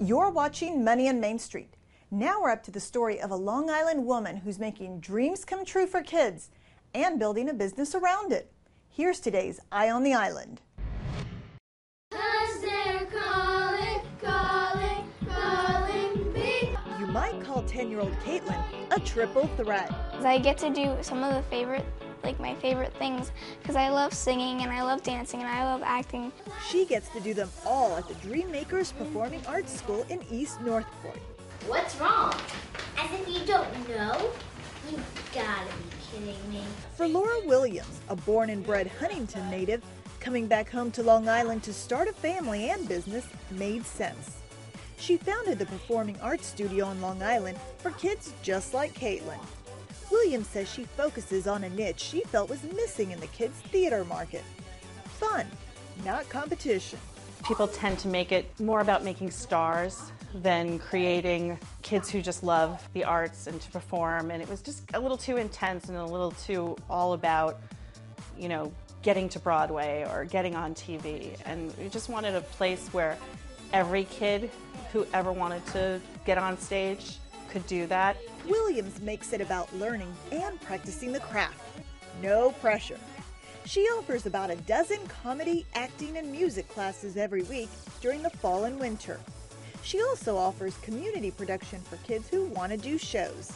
You're watching Money on Main Street. Now we're up to the story of a Long Island woman who's making dreams come true for kids and building a business around it. Here's today's Eye on the Island. 'Cause they're calling, calling, calling me. You might call 10-year-old Caitlin a triple threat. I get to do some of my favorite things because I love singing and I love dancing and I love acting. She gets to do them all at the Dreammakers Performing Arts School in East Northport. What's wrong? As if you don't know? You gotta be kidding me. For Laura Williams, a born and bred Huntington native, coming back home to Long Island to start a family and business made sense. She founded the Performing Arts Studio on Long Island for kids just like Caitlin. Williams says she focuses on a niche she felt was missing in the kids' theater market. Fun, not competition. People tend to make it more about making stars than creating kids who just love the arts and to perform, and it was just a little too intense and a little too all about, getting to Broadway or getting on TV. And we just wanted a place where every kid who ever wanted to get on stage could do that. Williams makes it about learning and practicing the craft. No pressure. She offers about a dozen comedy, acting, and music classes every week during the fall and winter. She also offers community production for kids who want to do shows.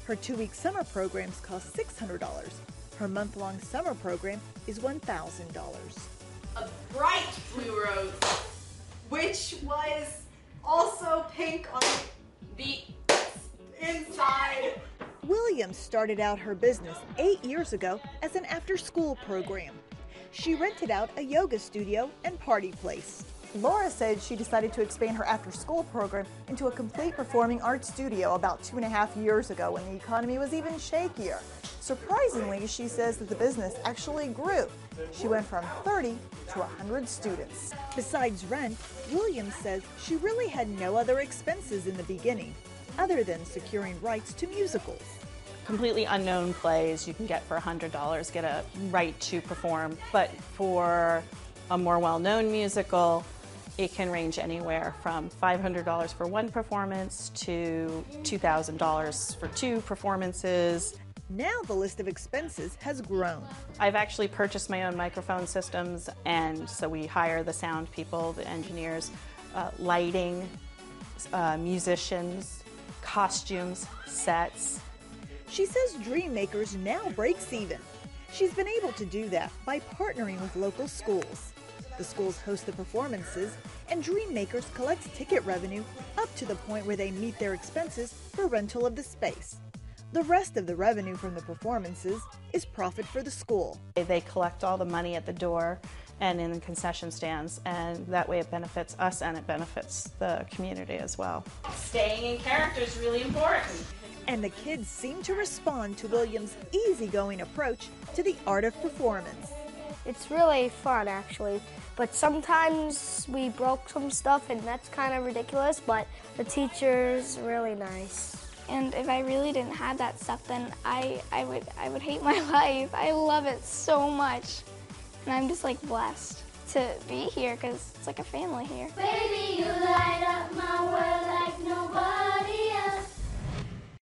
Her 2-week summer programs cost $600. Her month-long summer program is $1,000. A bright blue rose, which was also pink on the inside. Williams started out her business 8 years ago as an after-school program. She rented out a yoga studio and party place. Laura said she decided to expand her after-school program into a complete performing arts studio about 2.5 years ago when the economy was even shakier. Surprisingly, she says that the business actually grew. She went from 30 to 100 students. Besides rent, Williams says she really had no other expenses in the beginning, other than securing rights to musicals. Completely unknown plays you can get for $100, get a right to perform. But for a more well-known musical, it can range anywhere from $500 for one performance to $2,000 for 2 performances. Now the list of expenses has grown. I've actually purchased my own microphone systems, and so we hire the sound people, the engineers, lighting, musicians, costumes, sets. She says Dreammakers now breaks even. She's been able to do that by partnering with local schools. The schools host the performances, and Dreammakers collects ticket revenue up to the point where they meet their expenses for rental of the space. The rest of the revenue from the performances is profit for the school. They collect all the money at the door and in the concession stands, and that way it benefits us and it benefits the community as well. Staying in character is really important. And the kids seem to respond to Williams' easygoing approach to the art of performance. It's really fun, actually, but sometimes we broke some stuff and that's kind of ridiculous, but the teacher's really nice. And if I really didn't have that stuff, then I would hate my life. I love it so much. And I'm just blessed to be here because it's like a family here. Baby, you light up my world.